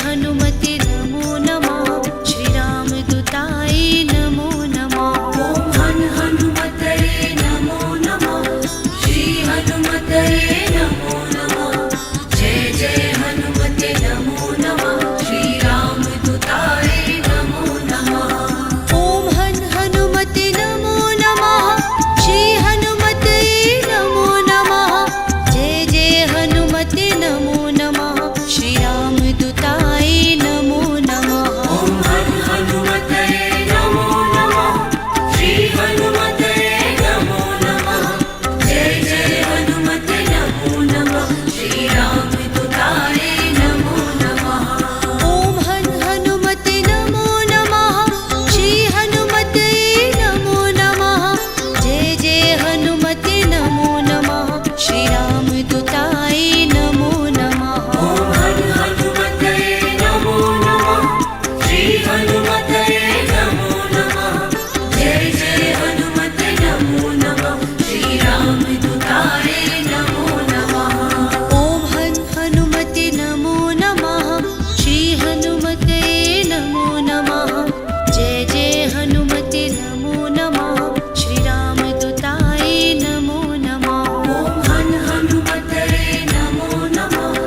हनुमते नमो नमः। श्रीरामदूताय नमो नमः। ॐ हनुमतये नमो नमः। श्री हनुमतये नमो नमः। जय जय हनुमते नमो नमः। श्रीरामदूताय नमो नमः। ॐ हनुमते नमो नमः। श्री हनुमते नमो नमः। जय जय हनुमते नमो नमः। श्रीरामदूताय नमो नमः। ॐ हनुमतये नमो नमः। श्री हनुमतये नमो नमः। जय जय हनुमते नमो नमः। श्रीरामदूताय नमो नमः। ॐ हनुमते नमो नमः। श्री हनुमते नमो नमः। जय जय हनुमते नमो नमः। श्रीरामदूताय नमो नमः। ॐ हनुमतये नमो नमः। श्री हनुमतये नमो नमः। जय जय हनुमते नमो नमः। श्रीरामदूताय नमो नमः। ॐ हनुमते नमो नमः। श्री हनुमते नमो नमः। जय जय हनुमते नमो नमः। श्रीरामदूताय नमो नमः। ॐ हनुमतये नमो नमः।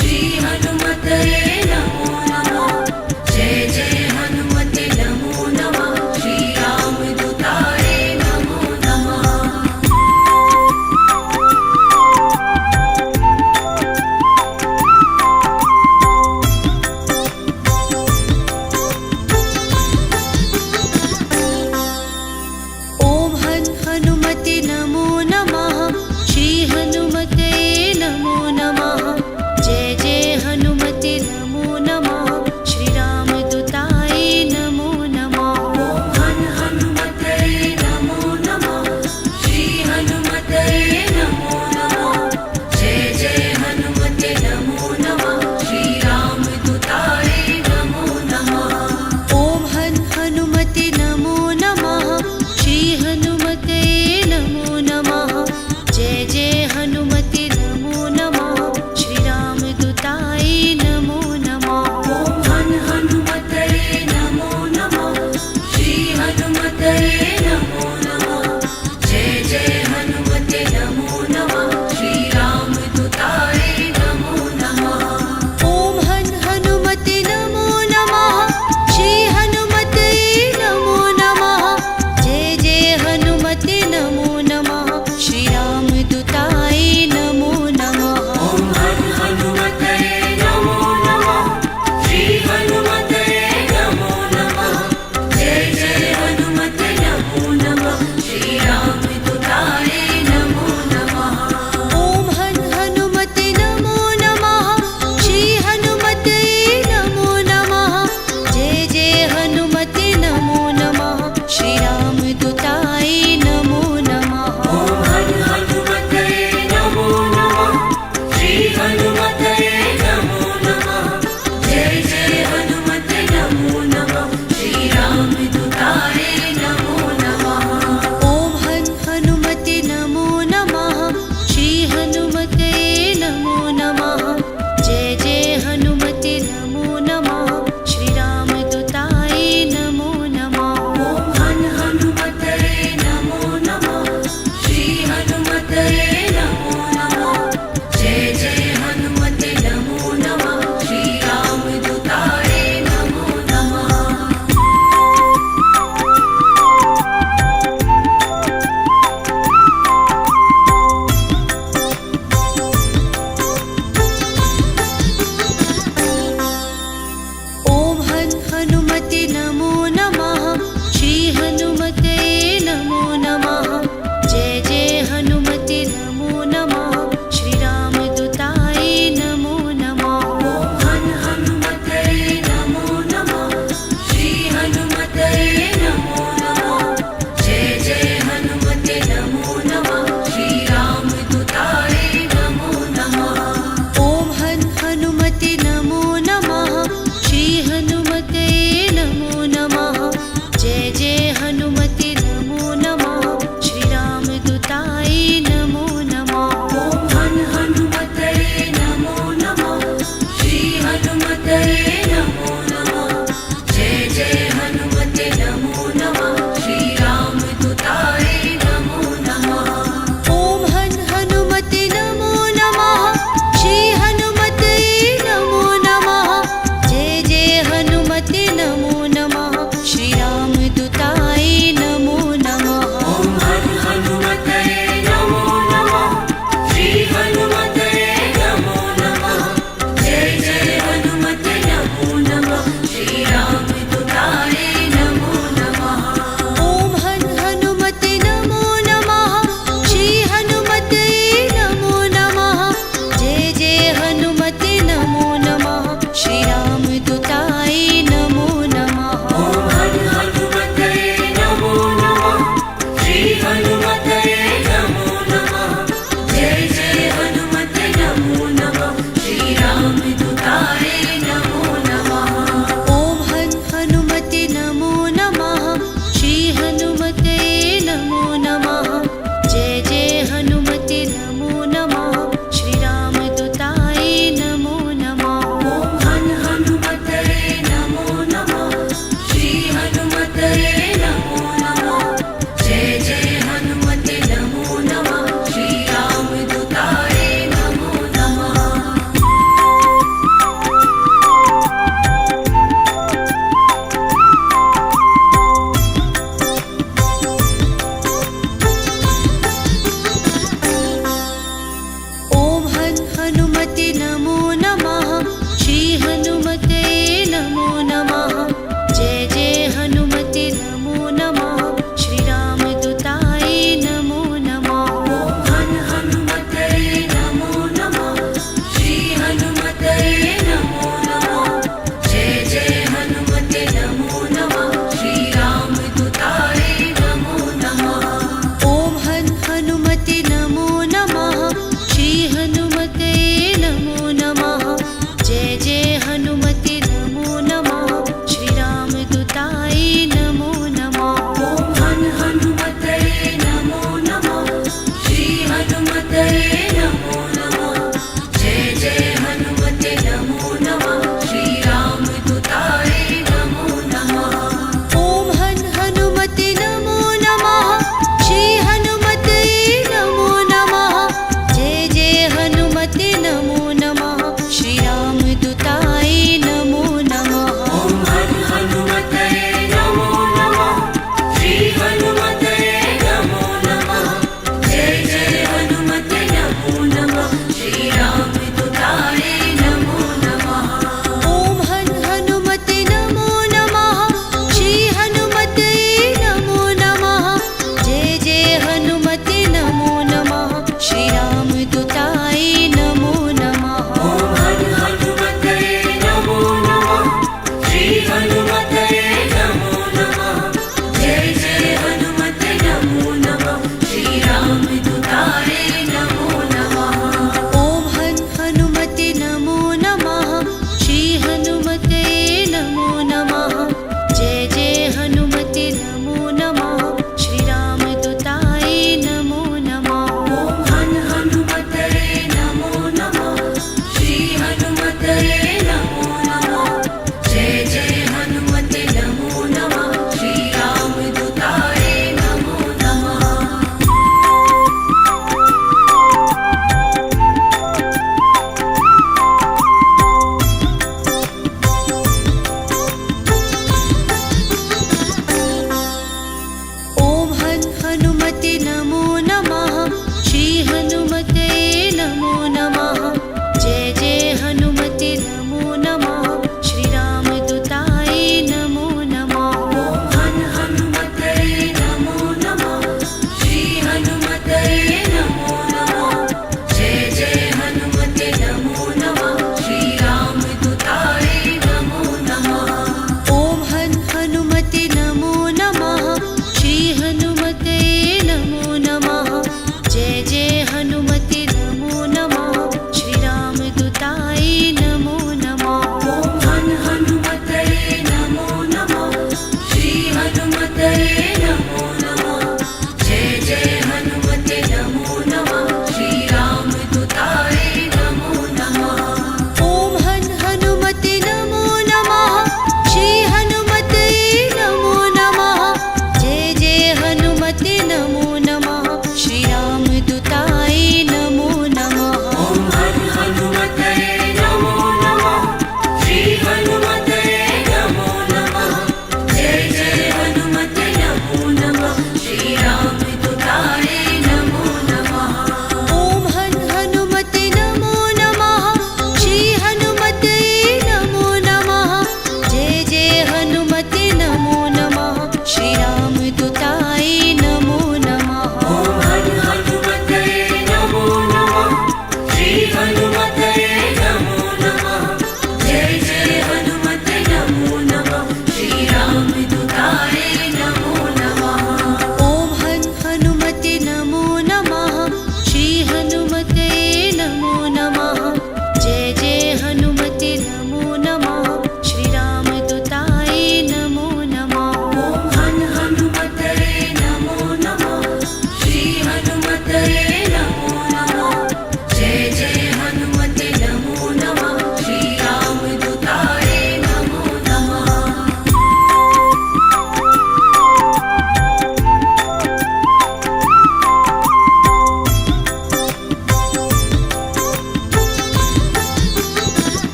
श्री हनुमतये नमो नमः। जय जय हनुमते नमो नमः। श्रीरामदूताय नमो नमः। ॐ हनुमते नमो नमः। श्री हनुमते नमो नमः। जय जय हनुमते नमो नमः। श्रीरामदूताय नमो नमः। ॐ हनुमतये नमो नमः। श्री हनुमतये नमो नमः। जय जय हनुमते नमो नमः। श्रीरामदूताय नमो नमः। ॐ हनुमते नमो नमः। श्री हनुमते नमो नमः। जय जय हनुमते नमो नमः। श्रीरामदूताय नमो नमः। ॐ हनुमतये नमो नमः। श्री हनुमतये नमो नमः। जय जय हनुमते नमो नमः। श्रीरामदूताय नमो नमः। ॐ हनुमते नमो नमः। श्री हनुमते नमो नमः। जय जय हनुमते नमो नमः। श्रीरामदूताय नमो नमः। ॐ हनुमतये नमो नमः। श्री हनुमतये नमो नमः। जय जय हनुमते नमो नमः। श्रीरामदूताय नमो नमः। ॐ हनुमते नमो नमः। श्री हनुमते नमो नमः। जय जय हनुमते नमो नमः। श्रीरामदूताय नमो नमः। ॐ हनुमतये नमो नमः। श्री हनुमतये नमो नमः। जय जय हनुमते नमो नमः। श्रीरामदूताय नमो नमः। ॐ हनुमते नमो नमः। श्री हनुमते नमो नमः। जय जय हनुमते नमो नमः। श्रीरामदूताय नमो नमः। ॐ हनुमतये नमो नमः। श्री हनुमतये नमो नमः। जय जय हनुमते नमो नमः। श्रीरामदूताय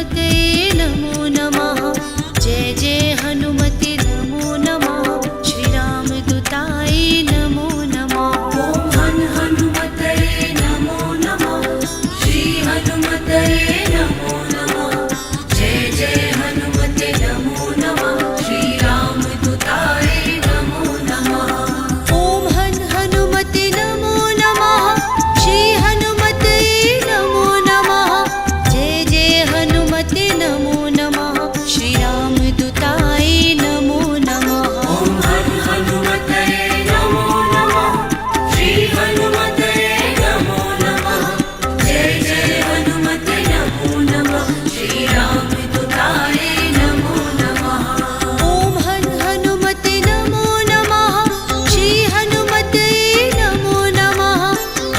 हनुमते नमो नमः जय जय हनुमते नमो नमः श्रीरामदूताय नमो नमः ॐ हन् हनुमतये नमो नमः श्री हनुमतये नमो नमः जय जय हनुमते नमो नमः श्रीरामदूताय नमो नमः ॐ हन् हनुमते नमो नमः श्री हनुमते नमो नमः जय जय हनुमते नमो नमः श्रीरामदूताय नमो नमः ॐ हन् हनुमतये नमो नमः श्री हनुमतये नमो नमः जय जय हनुमते नमो नमः श्रीरामदूताय नमो नमः ॐ हन् हनुमते नमो नमः श्री हनुमते नमो नमः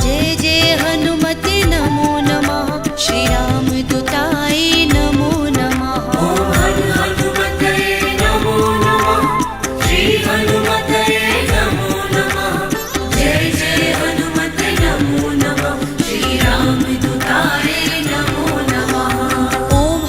जय जय हनुमते नमो नमः श्रीरामदूताय नमो नमः ॐ हन् हनुमतये नमो नमः श्री हनुमतये नमो नमः जय जय हनुमते नमो नमः श्रीरामदूताय नमो नमः ॐ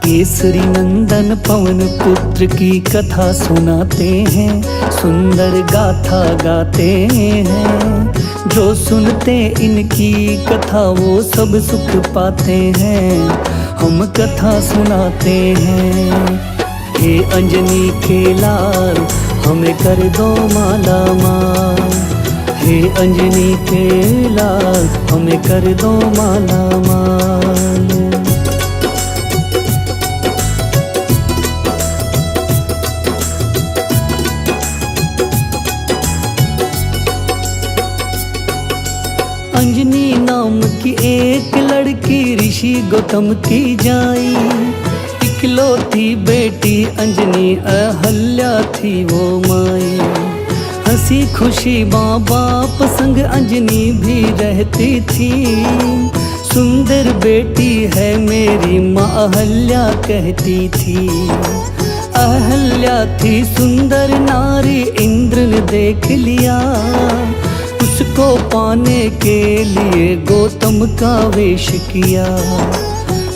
केसरी नंदन पवन पुत्र की कथा सुनाते हैं, सुंदर गाथा गाते हैं। जो सुनते इनकी कथा वो सब सुख पाते हैं, हम कथा सुनाते हैं। हे अंजनी के लाल हमें कर दो माला माल, हे अंजनी के लाल हमें कर दो माला माल। अंजनी नाम की एक लड़की ऋषि गौतम की जाई, इकलौती बेटी अंजनी अहल्या थी वो माई। हंसी खुशी माँ बाप संग अंजनी भी रहती थी, सुंदर बेटी है मेरी माँ अहल्या कहती थी। अहल्या थी सुंदर नारी, इंद्र ने देख लिया, उसको पाने के लिए गौतम का वेश किया।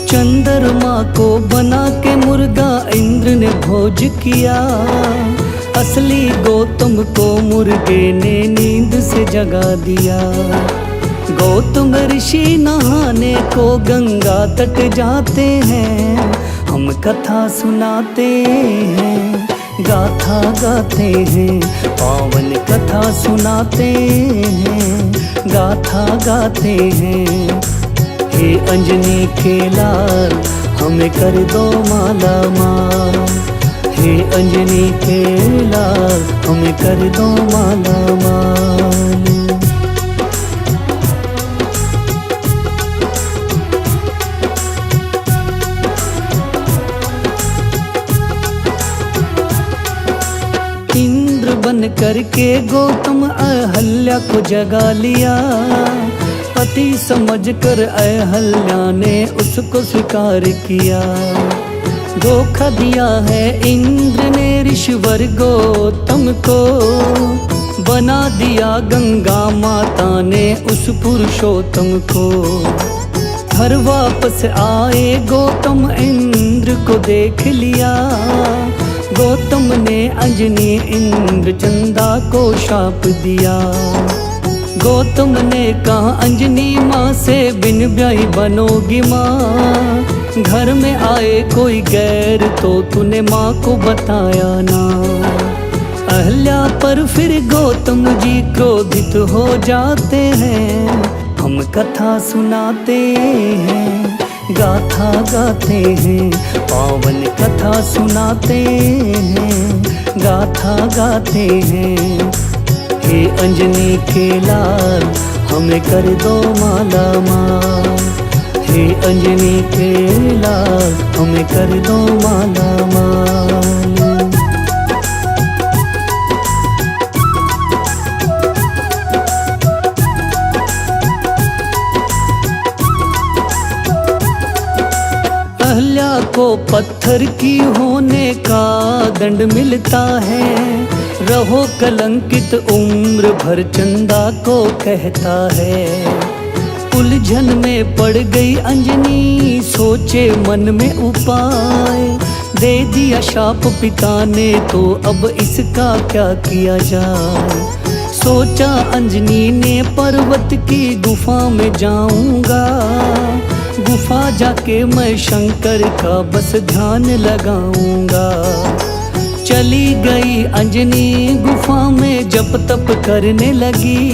चंद्रमा को बना के मुर्गा इंद्र ने भोज किया, असली गौतम को मुर्गे ने नींद से जगा दिया। गौतम ऋषि नहाने को गंगा तट जाते हैं, हम कथा सुनाते हैं, गाथा गाते हैं, पावन कथा सुनाते हैं, गाथा गाते हैं। हे अंजनी के लाल हमें कर दो माला माल, हे अंजनी के लाल हमें कर दो माला माल। इंद्र बन करके गौतम अहल्या को जगा लिया, पति समझकर अहल्या ने उसको स्वीकार किया। धोखा दिया है इंद्र ने ऋषिवर गौतम को, बना दिया गंगा माता ने उस पुरुषोत्तम को। घर वापस आए गौतम इंद्र को देख लिया, गौतम ने अंजनी इंद्र चंदा को शाप दिया। गौतम ने कहा अंजनी माँ से बिन ब्याही बनोगी माँ, घर में आए कोई गैर तो तूने माँ को बताया ना। अहल्या पर फिर गौतम जी क्रोधित हो जाते हैं, हम कथा सुनाते हैं, गाथा गाते हैं, पावन कथा सुनाते हैं, गाथा गाते हैं। हे अंजनी के लाल हमें कर दो माला माल, हे अंजनी के लाल हमें कर दो माला माल। अहल्या को पत्थर की होने का दंड मिलता है, रहो कलंकित उम्र भर चंदा को कहता है। उलझन में पड़ गई अंजनी, सोचे मन में उपाय, दे दिया शाप पिता ने तो अब इसका क्या किया जाए। सोचा अंजनी ने पर्वत की गुफा में जाऊंगा, गुफा जाके मैं शंकर का बस ध्यान लगाऊंगा। चली गई अंजनी गुफा में जप तप करने लगी,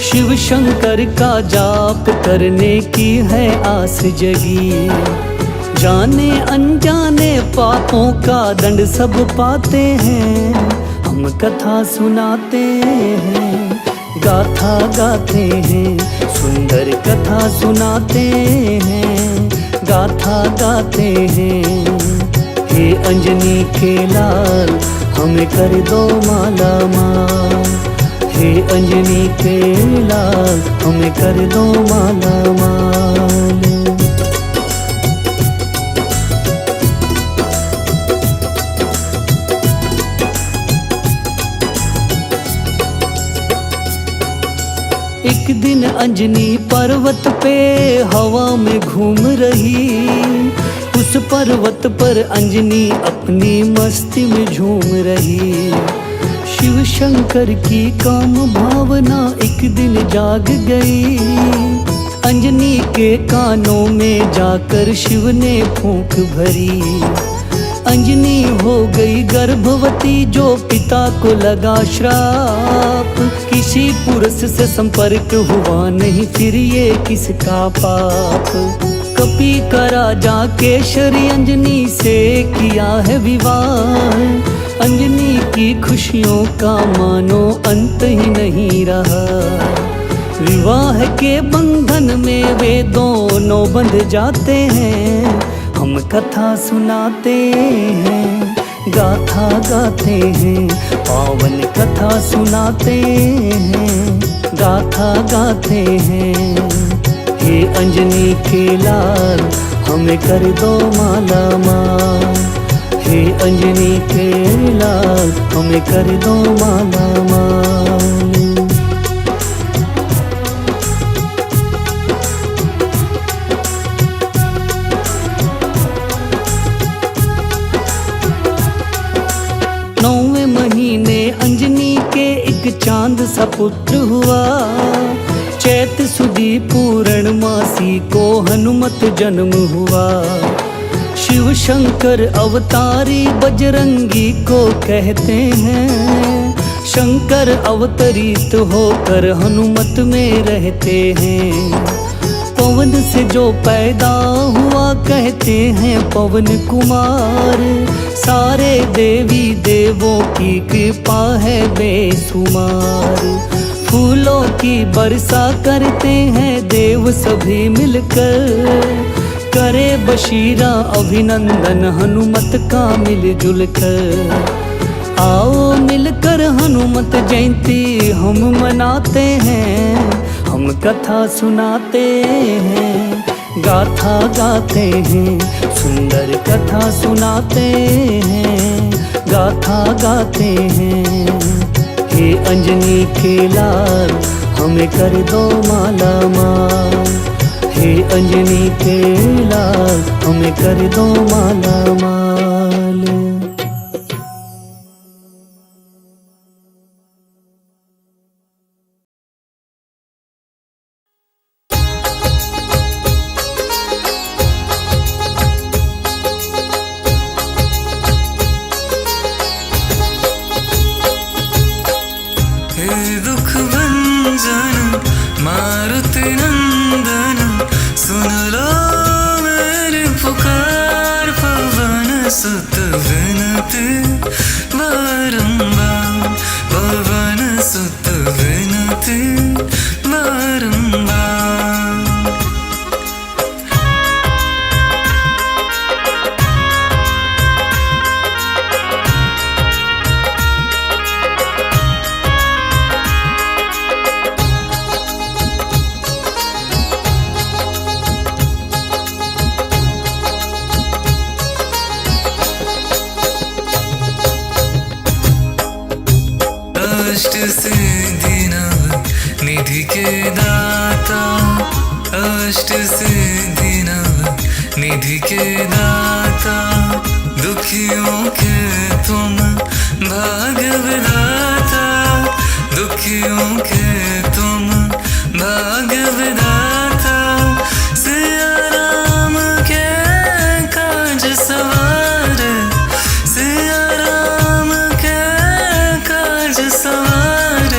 शिव शंकर का जाप करने की है आस जगी। जाने अनजाने पापों का दंड सब पाते हैं, हम कथा सुनाते हैं, गाथा गाते हैं, सुंदर कथा सुनाते हैं, गाथा गाते हैं। हे अंजनी के लाल हमें कर दो माला माल, हे अंजनी के लाल हमें कर दो माला माल। एक दिन अंजनी पर्वत पे हवा में घूम रही, उस पर्वत पर अंजनी अपनी मस्ती में झूम रही। शिव शंकर की काम भावना एक दिन जाग गई। अंजनी के कानों में जाकर शिव ने फूंक भरी। अंजनी हो गई गर्भवती, जो पिता को लगा श्राप। किसी पुरुष से संपर्क हुआ नहीं, फिर ये किसका पाप। कपी का राजा केशरी अंजनी से किया है विवाह। अंजनी की खुशियों का मानो अंत ही नहीं रहा। विवाह के बंधन में वे दोनों बंध जाते हैं। हम कथा सुनाते हैं, गाथा गाते हैं, पावन कथा सुनाते हैं, गाथा गाते हैं। हे अंजनी के लाल, हमें कर दो माला माल। हे अंजनी के लाल, हमें कर दो माला माल। 9वें महीने अंजनी के एक चांद सा पुत्र हुआ। चैत सुदी पूर्णमासी को हनुमत जन्म हुआ। शिव शंकर अवतारी बजरंगी को कहते हैं। शंकर अवतरित होकर हनुमत में रहते हैं। पवन से जो पैदा हुआ कहते हैं पवन कुमार। सारे देवी देवों की कृपा है बेशुमार। फूलों की वर्षा करते हैं देव सभी मिलकर। करे बशीरा अभिनंदन हनुमत का मिलजुल कर। आओ मिलकर हनुमत जयंती हम मनाते हैं। हम कथा सुनाते हैं, गाथा गाते हैं, सुंदर कथा सुनाते हैं, गाथा गाते हैं। हे अंजनी के लाल, हमें कर दो माला माल। हे अंजनी के लाल, हमें कर दो माला माल। दुख भंजन मारुति नंदन, सुन लो मेरी पुकार। पवन सुत विनती बारंबार, पवन सुत विनती बारंबार। अष्ट सिद्धि नव निधि के दाता, अष्ट सिद्धि नव निधि के दाता। दुखियों के तुम भाग्य विधाता, दुखियों के तुम भाग्य विधाता। सिया राम के काज सवार, सिया राम के काज सवार।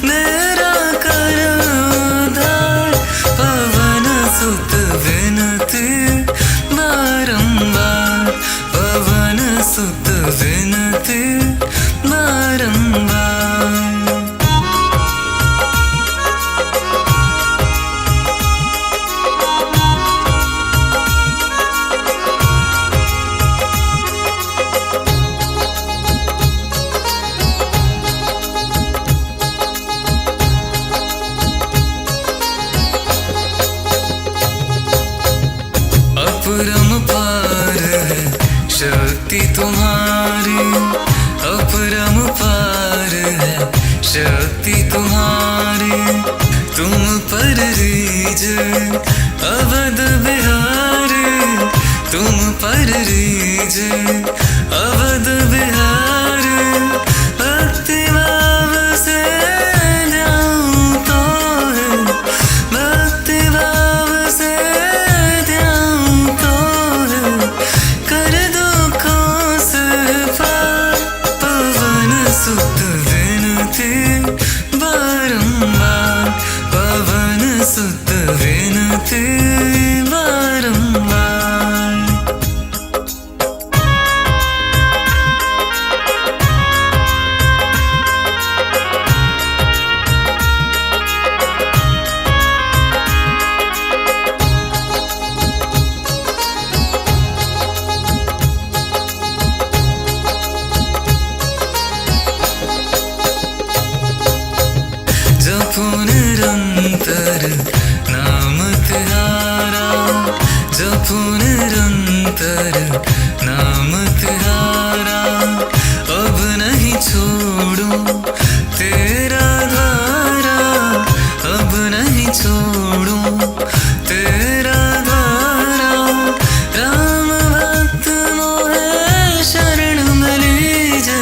मेरा कर उद्धार, पवन सुत विनती बारंबार, पवन सुत विनती बारंबार। अपरंपार है शक्ति तुम्हारी, अपरंपार है शक्ति तुम्हारी। तुम पर रीझ अवध बिहारी, तुम पर रीझे अवध बिहार भक्ति भाव से ध्याऊं तो है भक्ति भाव से ध्याऊं तो है कर दुखों से पार पवन सुत विनती बारंबार पवन सुत विनती बारंबार जपो निरंतर नाम तिहारा जपो निरंतर नाम तिहारा अब नहीं छोड़ो तेरा द्वारा अब नहीं छोड़ो तेरा द्वारा राम भक्त मोहे शरण में लीजे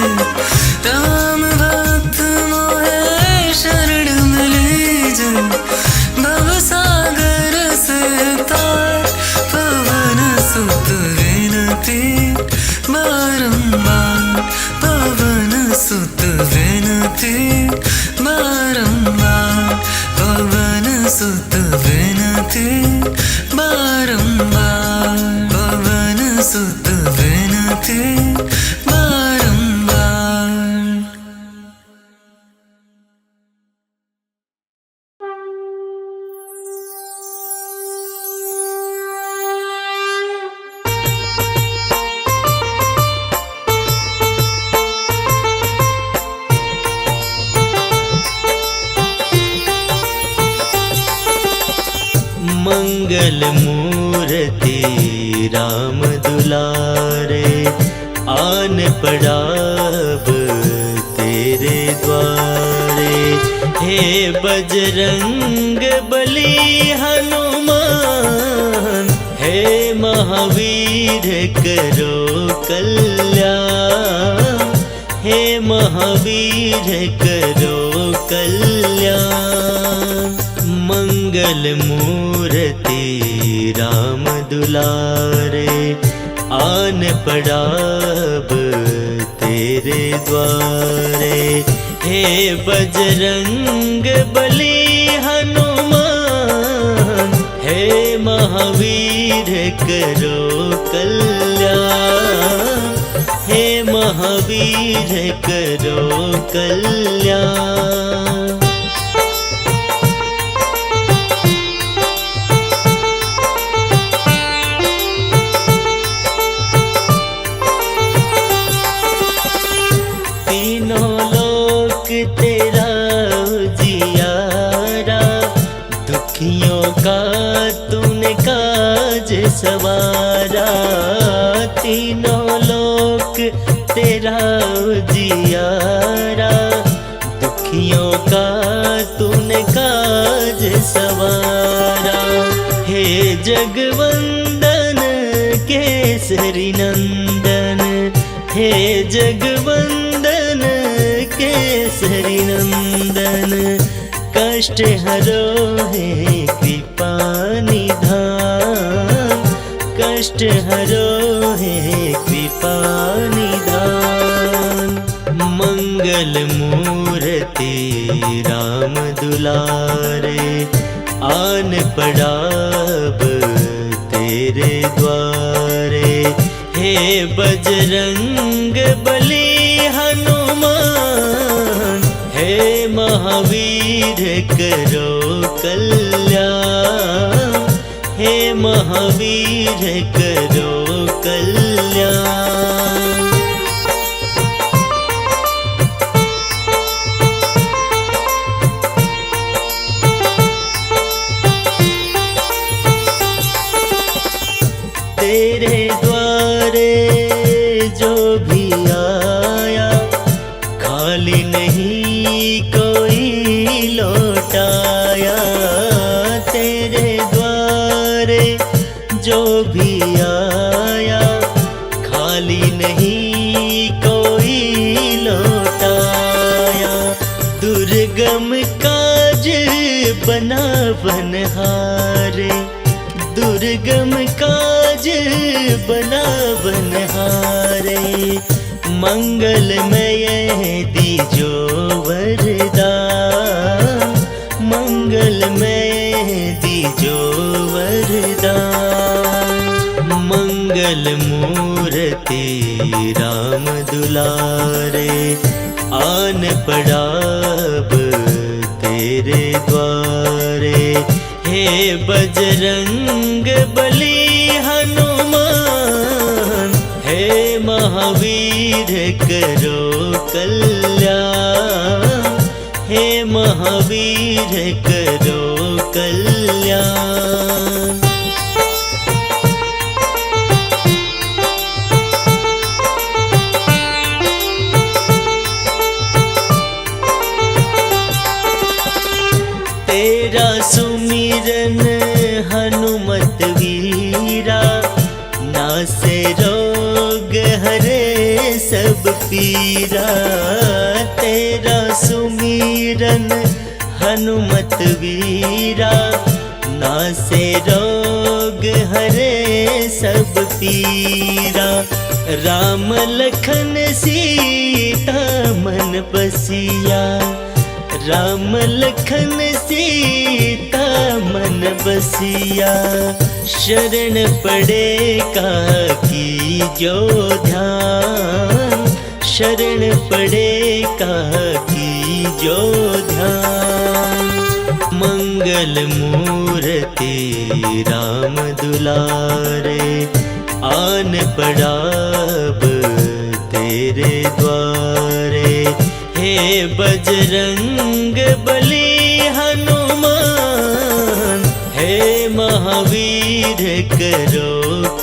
राम भक्त मोहे शरण में लीजे भवसागर से तार पवन सुत विनती बारंबार पवन सुत विनती बारंबार पवन सुत विनती बारंबार पवन सुत विनती बारंबार मंगल मूर्ति राम दुलारे आन पड़ा अब तेरे द्वारे हे बजरंग बली हनुमान हे महावीर करो कल्याण हे महावीर करो कल्याण मंगल मूर्ति राम दुलारे आन पड़ा अब तेरे द्वारे हे बजरंग बली हनुमान हे महावीर करो कल्याण हे महावीर करो कल्याण तेरा जियारा दुखियों का तूने काज सवारा तीनों लोक तेरा जियारा दुखियों का तूने काज सवारा हे जगवंदन केसरी नंदन हे जगवंदन केसरी नंदन कष्ट हरो है कृपा निधान कष्ट हरो है कृपा निधान मंगल मूर्ति राम दुलारे आन पड़ा अब तेरे द्वारे हे बजरंग बली हनुमान हे महावीर करो कल्याण हे महावीर करो कल्याण तेरे द्वारे जो भी आया खाली नहीं कोई लौटाया तेरे द्वारे जो भी आया बनहारे, दुर्गम काज बनहारे। मंगलमय दीजो वरदान, मंगलमय दीजो वरदान। मंगल मूर्ति राम दुलारे, आन पड़ाब तेरे द्वारे। हे बजरंग बली हनुमान, हे महावीर करो कल्याण, हे महावीर करो कल्याण। तेरा सुमिरन हनुमत वीरा, नासे रोग हरे सब पीरा। तेरा सुमिरन हनुमत वीरा, नासे रोग हरे सब पीरा। राम लखन सीता मन बसिया, राम लखन सीता मन बसिया। शरण पड़े काकी जो ध्यान, शरण पड़े काकी जो ध्यान। मंगल मूर्ति राम दुलारे, आन पड़ाब तेरे द्वारे। हे बजरंग बली हनुमान, हे महावीर करो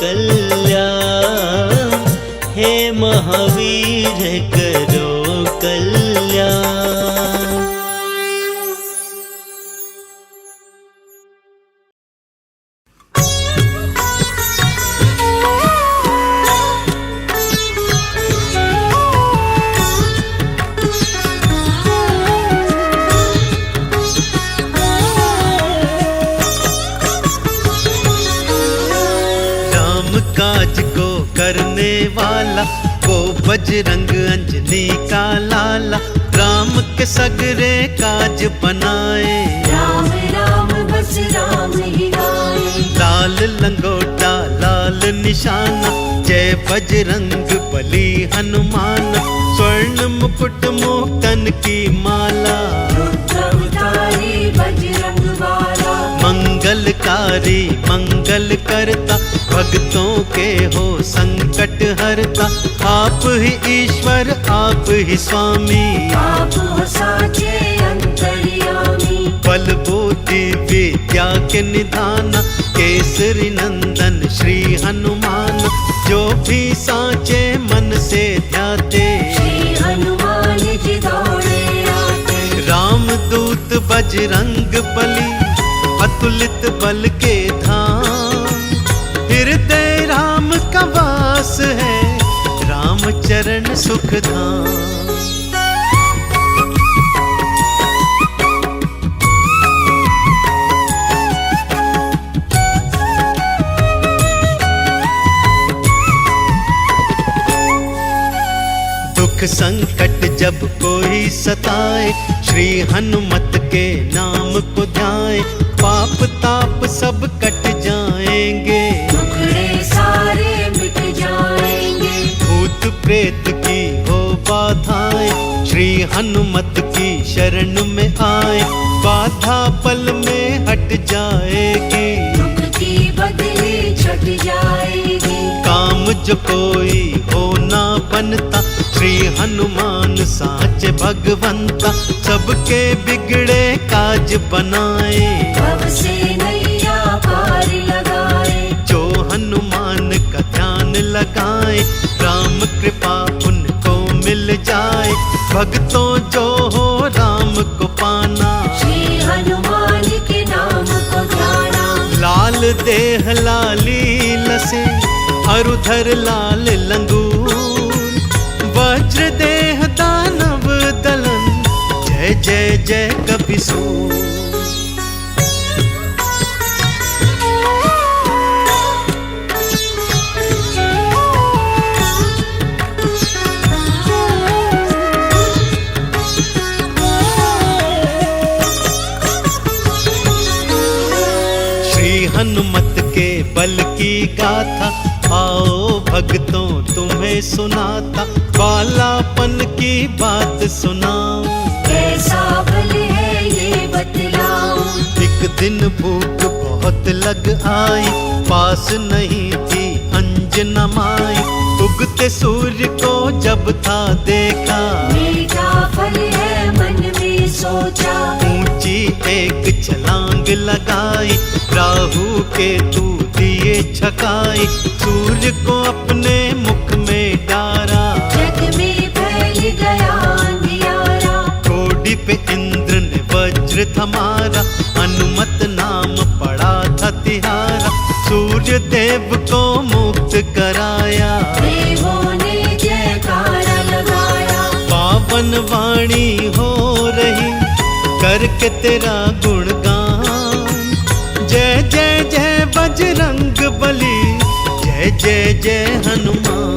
कल्याण, हे महावीर करो कल्याण। काज को करने वाला, वो बजरंग अंजनी का लाला। राम के सगरे काज बनाए, राम राम बस राम ही गाए। लाल लंगोटा लाल निशाना, जय बजरंग बली हनुमान। स्वर्ण मुकुट मोहकन की माला, रुद्र अवतारी बजरंग वाला। मंगलकारी मंगल करता, भक्तों के हो संकट हरता। आप ही ईश्वर आप ही स्वामी, आप हो साचे अंतर्यामी। बल बुद्धि विद्या के निधान, केसरी नंदन श्री हनुमान। जो भी साचे मन से ध्याते, श्री हनुमान जी दौड़े आते। राम दूत बजरंग बली, अतुलित बल के धाम। हृदय राम का वास है, राम चरण सुख धाम। दुख संकट जब कोई सताए, श्री हनुमत के नाम को ध्याए। पाप ताप सब कट जाएंगे, दुखड़े सारे मिट जाएंगे। भूत प्रेत की हो बाधाएं, श्री हनुमत की शरण में आए। बाधा पल में हट जाएगी, दुख की बदली छट जाएगी। काम जो कोई हो ना बनता, श्री हनुमान साचे भगवंता। सबके बिगड़े काज बनाए, भव से नैया पार लगाए। जो हनुमान का ध्यान लगाए, राम कृपा उनको मिल जाए। भक्तों जो हो राम को पाना, श्री हनुमान के नाम को ध्याना। लाल देह लाली लसे, अरुधर लाल लंगूर। वज्र देह दानव दलन, जय जय जय कपिसूर। भक्तों तुम्हें सुनाता, बालापन की बात सुनाऊं। कैसा बल है ये बतलाऊं। एक दिन भूख बहुत लग आई, पास नहीं थी अंजना माई। उगते सूर्य को जब था देखा, मीठा फल है मन में सोचा। ऊंची एक छलांग लगाई, राहु के तू दिए छकाई। सूर्य को अपने मुख में डारा, जग में फैल गया अंधियारा। कोड़ी पे इंद्र ने वज्र थमारा, हनुमत नाम पड़ा था तिहारा। सूर्य देव को मुक्त कराया, देवों ने जयकारा लगाया। पावन वाणी हो रही करके तेरा गुणगान। जय जय जय बजरंग बली, जय जय जय हनुमान।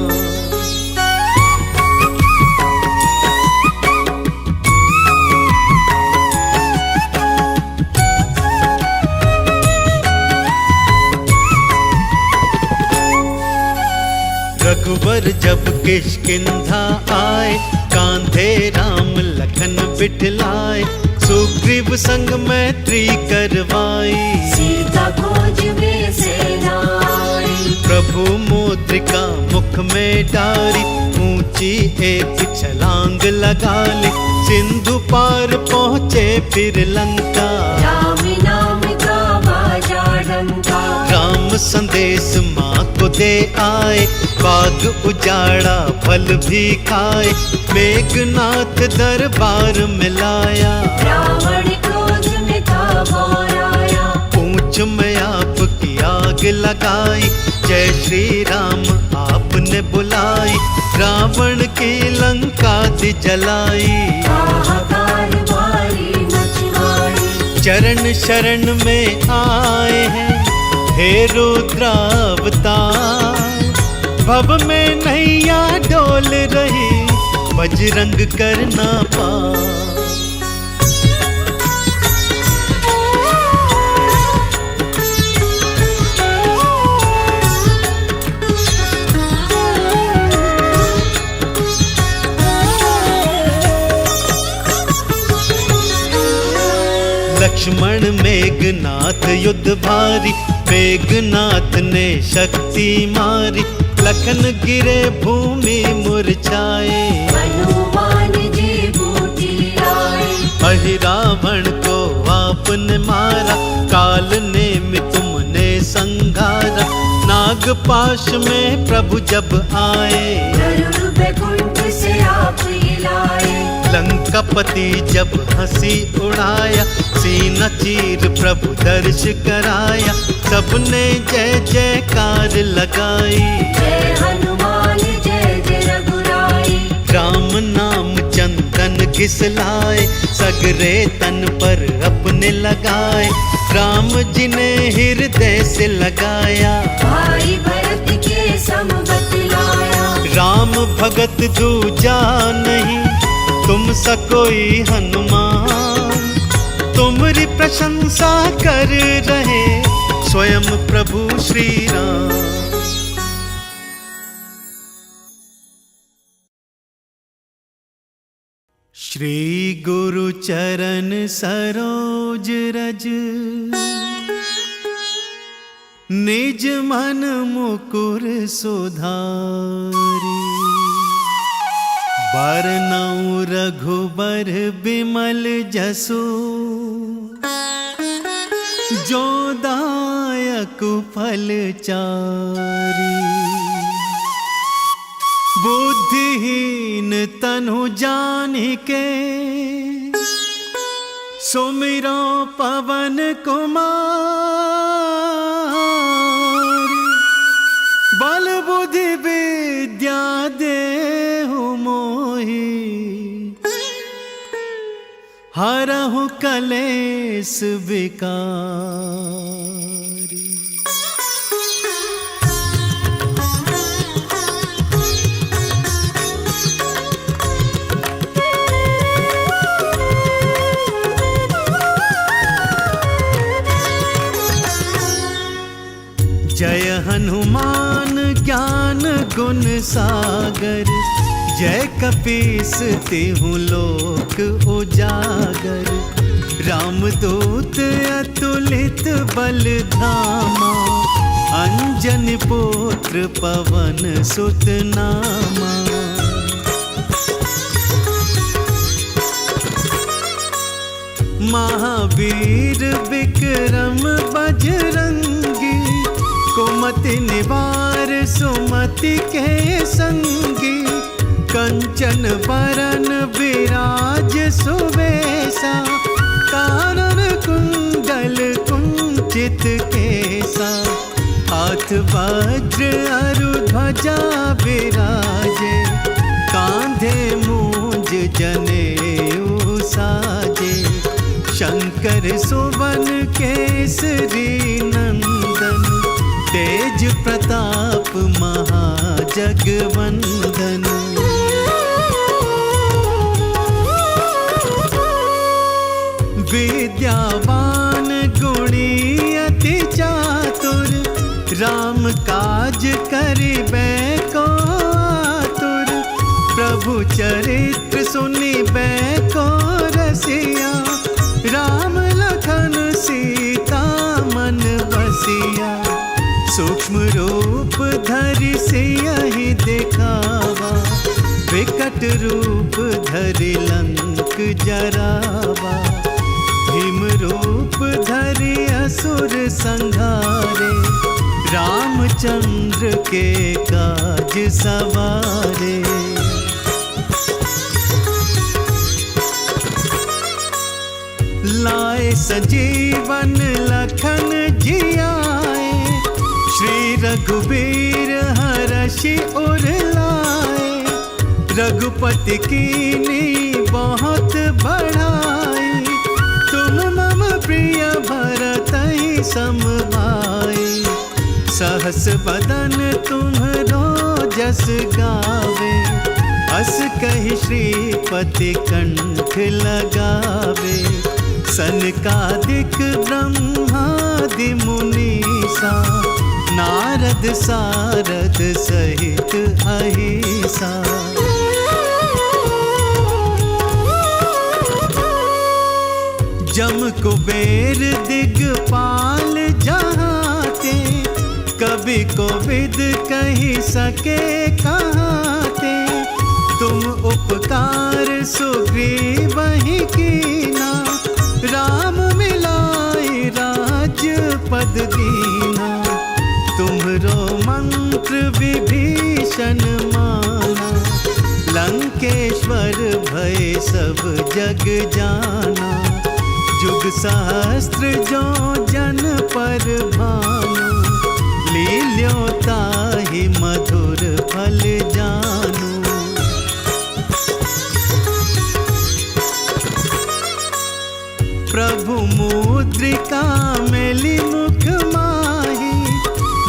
रघुवर जब किष्किंधा आए, कांधे राम लखन बिठलाए। सुग्रीव संग मैत्री करवाई, सीता खोज में सेना आई। प्रभु मुद्रिका मुख में डारी, ऊंची एक छलांग लगा ली। सिंधु पार पहुँचे फिर लंका, राम नाम का बाजा डंका। राम संदेश माँ को दे आए, बाग उजाड़ा फल भी खाए। मेघनाथ दरबार में लाया, रावण क्रोध में था घोराया। पूंछ में आपकी आग लगाई, जय श्री राम आपने बुलाई। रावण की लंका दी जलाई, हाहाकार भारी मचवाई। चरण शरण में आए हैं हे रुद्रावतार। भव में नैया डोल रही, बजरंग करना पार। लक्ष्मण मेघनाथ युद्ध भारी, मेघनाथ ने शक्ति मारी। लखन गिरे भूमि मुरझाए, हनुमान जी बूटी लाए। अहि रावण को आपने मारा, काल ने तुमने संघारा। नागपाश में प्रभु जब आए, गरुड़ बैकुंठ से आप लाए। लंकापति जब हंसी उड़ाया, सीना चीर प्रभु दर्श कराया। सबने जय जयकार लगाई, जय हनुमान जय जय रघुराई। राम नाम चंदन घिसलाए, सगरे तन पर अपने लगाए। राम जी ने हृदय से लगाया, भाई भरत के सम बतलाया। राम भगत दूजा नहीं, तुम सा कोई हनुमान। तुम्हारी प्रशंसा कर रहे स्वयं प्रभु श्री राम। श्री गुरु चरण सरोज रज, निज मन मुकुर सुधारी। बरनउँ रघुबर बिमल जसु, जो दायक फल चारी। बुद्धिहीन तनु जानिके, सुमिरो पवन कुमार। बल बुद्धि विद्या देहु मोहि, हरहु कलेस विकारी। जय हनुमान ज्ञान गुण सागर, जय कपीस तिहु लोक उजागर। रामदूत अतुलित बल धामा, अंजनी पुत्र पवन सुत नामा। महावीर विक्रम बजरंगी, कुमति निवार सुमति के संगी। कंचन बरन विराज सुवेशा, कानन कुंडल कुंचित केसा। हाथ वज्र अरु ध्वजा विराजे, कांधे मूंज जनेऊ साजे। शंकर सुवन केसरी नंदन, तेज प्रताप महाजगवंदन। विद्यावान गुणी अति चातुर, राम काज करिबे को आतुर। प्रभु चरित्र सुनिबे को रसिया, राम लखन सीता मन बसिया। सूक्ष्म रूप धरि सियहि दिखावा, विकट रूप धरि लंक जरावा। भीम रूप धरि असुर संहारे, रामचंद्र के काज सवारे। लाए संजीवन लखन जियाए, श्री रघुबीर हरषि उर लाए। रघुपति कीन्ही बहुत बढ़ाई, तुम मम प्रिय भरतहि सम भाई। सहस बदन तुम्हरो जस गावे, अस कहि श्रीपति कंठ लगावे। सनकादिक ब्रह्मादि मुनीसा, नारद सारद सहित अहिसा। जम कुबेर दिगपाल जहाते, कवि कोविद कहि सके कहाते। तुम उपकार सुग्रीवहि कीना, राम मिलाई राजपद दीना। तुम्हरो मंत्र विभीषण माना, लंकेश्वर भय सब जग जाना। जुग सहस्त्र जो जन पर भानु, लील्यो ताहि मधुर फल जानु। प्रभु मुद्रिका मेली मुख माही,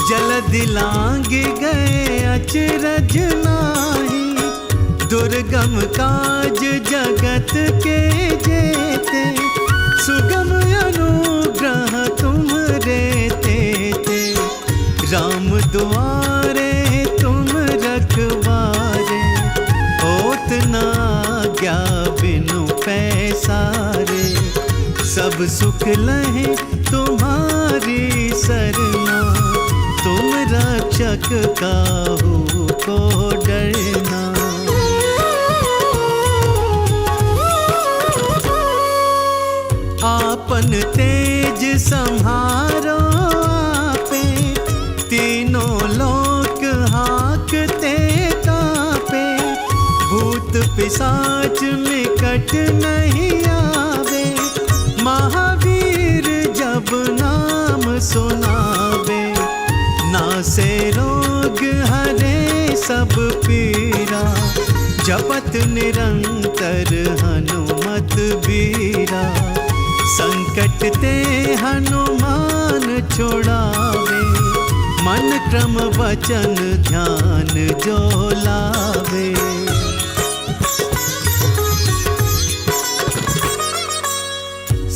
जलधि लांघ गए अचरज नाही। दुर्गम काज जगत के जेते, सुगम अनुग्रह तुम्हरे तेते। राम दुआरे तुम रखवारे, होत न आज्ञा बिनु पैसारे। सब सुख लहे तुम्हारी सरना, तुम रक्षक काहू को डरना। आपन तेज संहारो आपे, तीनों लोक हाकते कापे। भूत पिशाच निकट नहीं आवे, महावीर जब नाम सुनावे। नासे रोग हरे सब पीरा, जपत निरंतर हनुमत बीरा। संकट ते हनुमान छोड़ावे, मन क्रम वचन ध्यान जो लावे।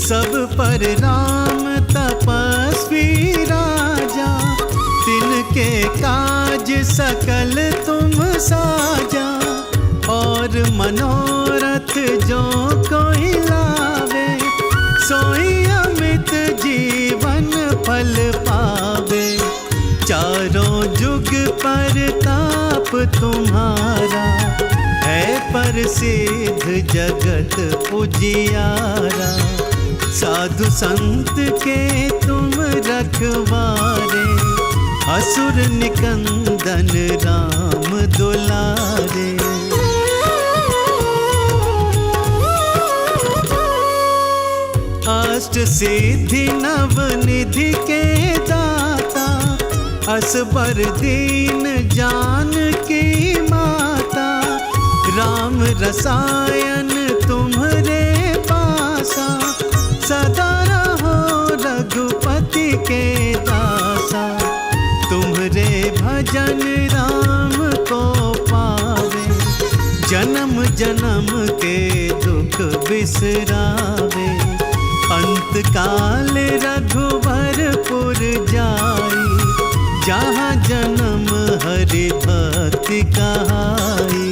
सब पर राम तपस्वी राजा, तिनके काज सकल तुम साजा, और मनोरथ जो कोई लावे, सोई अमित जीवन फल पावे। चारों जुग परताप तुम्हारा, है प्रसिद्ध जगत उजियारा। साधु संत के तुम रखवारे, असुर निकंदन राम दुलारे। अष्ट सिद्धि नव निधि के दाता, असबर दीन जानकी माता। राम रसायन तुम्हरे पासा, सदा रहो रघुपति के दासा। तुम्हरे भजन राम को पावे, जन्म जन्म के दुख बिसरावे। अंत काल रघुवरपुर जाई, जहाँ जन्म हरि भक्ति कहाई।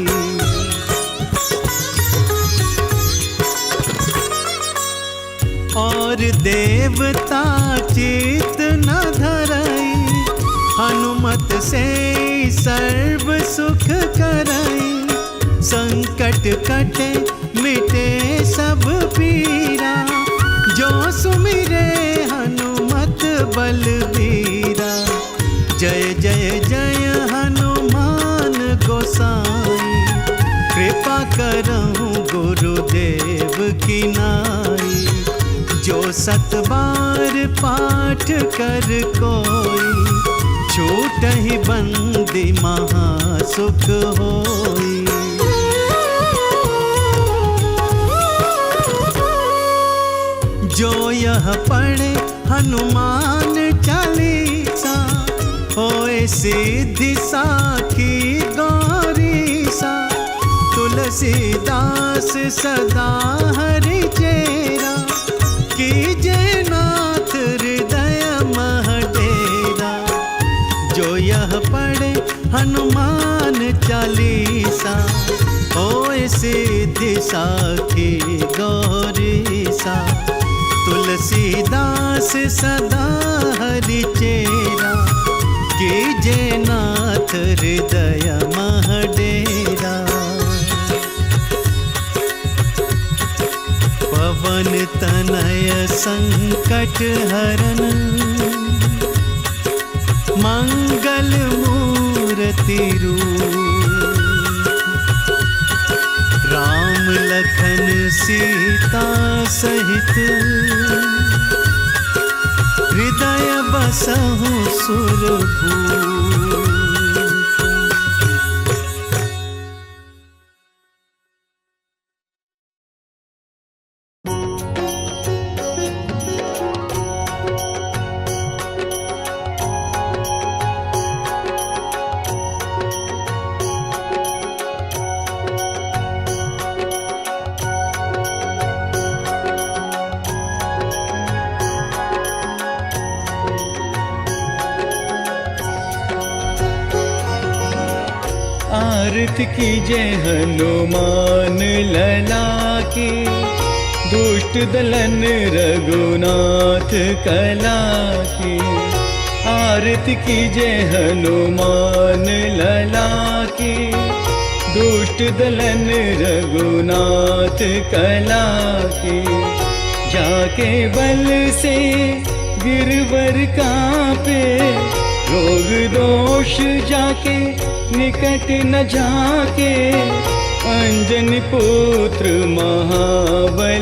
और देवता चित न धरई, हनुमत से सर्व सुख करई। संकट कटे मिटे सब पीरा, जो सुमिरे हनुमत बलबीरा। जय जय जय हनुमान गोसाई, कृपा करहु गुरुदेव की नाई। जो सत बार पाठ कर कोई, छूटहि बंदी महासुख होई। जो यह पढ़े हनुमान चालीसा, होए सिद्धि साखी गौरीसा। तुलसीदास सदा हरि चेरा, कीजय नाथ हृदय मह डेरा। जो यह पढ़े हनुमान चालीसा, होए सिद्धि साखी गौरीसा। तुलसीदास सदा हरि चेरा, कीजय नाथ हृदय मह डेरा। पवन तनय संकट हरन, मंगल मूर्ति रूप। राम लखन सीता सहित, हृदय बसहु सुरभूप। आरती कीजय हनुमान लला की, दुष्ट दलन रघुनाथ कला की। आरती कीजय हनुमान लला की, दुष्ट दलन रघुनाथ कला की। जाके बल से गिरवर कांपे, रोग दोष जाके निकट न जाके। अंजनी पुत्र महाबलिदाई,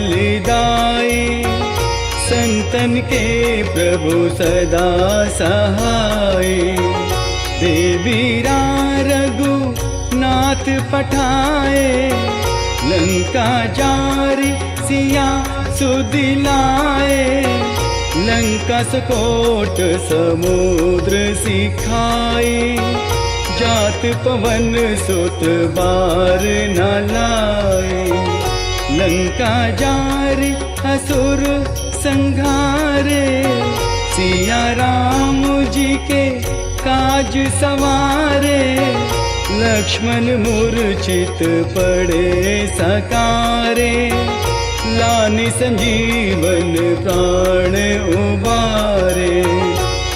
संतन के प्रभु सदा सहाय। देवीरा रघुनाथ पठाए, लंका जारी सिया सुदिलाए। लंका सकोट समुद्र सिखाई, जात पवन सुत बार न लाए। लंका जारी असुर संघारे, सिया राम जी के काज सवारे लक्ष्मण मूर्छित पड़े सकारे लानि संजीवन प्राण उबारे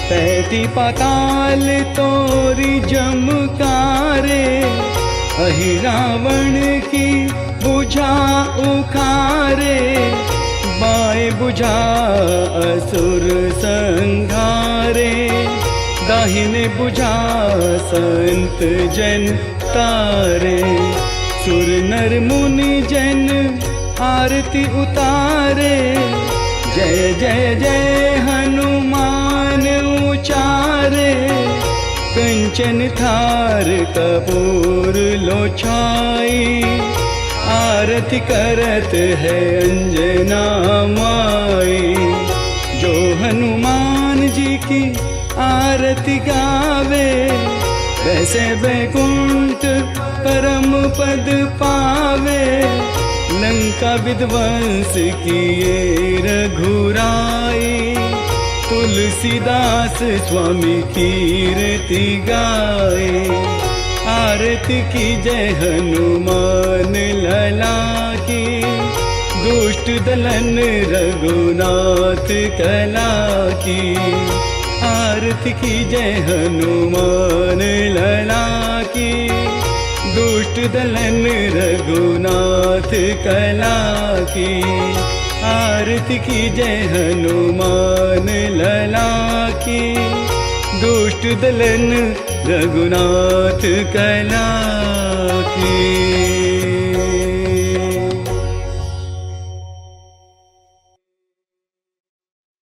पैती पाताल तोरी जमकारे अहि रावण की बुझा उखारे बाएं बुझा असुर संघारे दाहिने बुझा संत जन तारे सुर नर मुनि जन आरती उतारे जय जय जय हनुमान उचारे कंचन थार कपूर लो छाई आरती करत है अंजना माई जो हनुमान जी की आरती गावे वैसे वैकुंठ परम पद पावे लंका विध्वंस किए रघुराई तुलसीदास स्वामी कीर्ति गाए आरती की जय हनुमान लला की दुष्ट दलन रघुनाथ कला की आरती की जय हनुमान लला की दुष्ट दलन रघुनाथ कला की आरती की जय हनुमान लला की दुष्ट दलन रघुनाथ कला की।